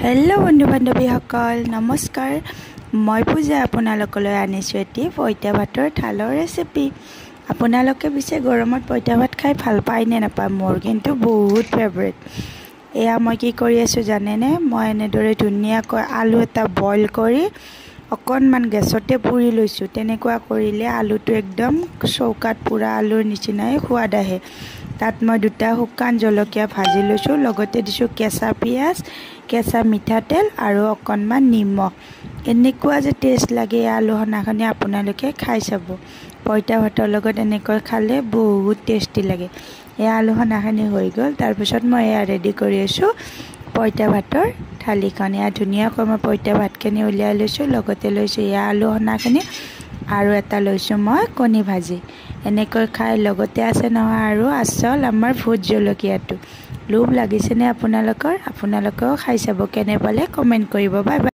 Hello' বন্ধু বান্ধৱীসকল নমস্কাৰ। মই পূজা আপোনালোকলৈ আনিছোঁ এটি পঁইতা ভাতৰ থালৰ ৰেচিপি। আপোনালোকে পিছে গৰমত পঁইতা ভাত খাই ভাল পায় নে নাপায়? মোৰ কিন্তু বহুত ফেভৰেট। এয়া মই কি কৰি আছোঁ জানেনে? মই এনেদৰে ধুনীয়াকৈ আলু এটা বইল কৰি অকণমান গেছতে পুৰি লৈছোঁ। তেনেকুৱা কৰিলে আলুটো একদম চৌকাত পুৰা আলুৰ নিচিনাই সোৱাদ আহে। তাত মই দুটা শুকান জলকীয়া ভাজি লৈছোঁ, লগতে দিছোঁ কেঁচা পিঁয়াজ, কেঁচা মিঠাতেল আৰু অকণমান নিমখ। এনেকুৱা যে টেষ্ট লাগে এই আলু সনাখিনি আপোনালোকে খাই চাব। পঁইতা ভাতৰ লগত এনেকৈ খালে বহুত টেষ্টি লাগে। এই আলু সনাখিনি হৈ গ'ল। তাৰপিছত মই এয়া ৰেডি কৰি আছোঁ পঁইতা ভাতৰ থালিখন। এয়া ধুনীয়াকৈ মই পঁইতা ভাতখিনি উলিয়াই লৈছোঁ, লগতে লৈছোঁ এয়া আলু সনাখিনি আৰু এটা লৈছোঁ মই কণী ভাজি। এনেকৈ খাই লগতে আছে নহয় আৰু আচল আমাৰ ভোট জলকীয়াটো। লোভ লাগিছেনে আপোনালোকৰ? আপোনালোকেও খাই চাব, কেনে পালে কমেণ্ট কৰিব। Bye bye.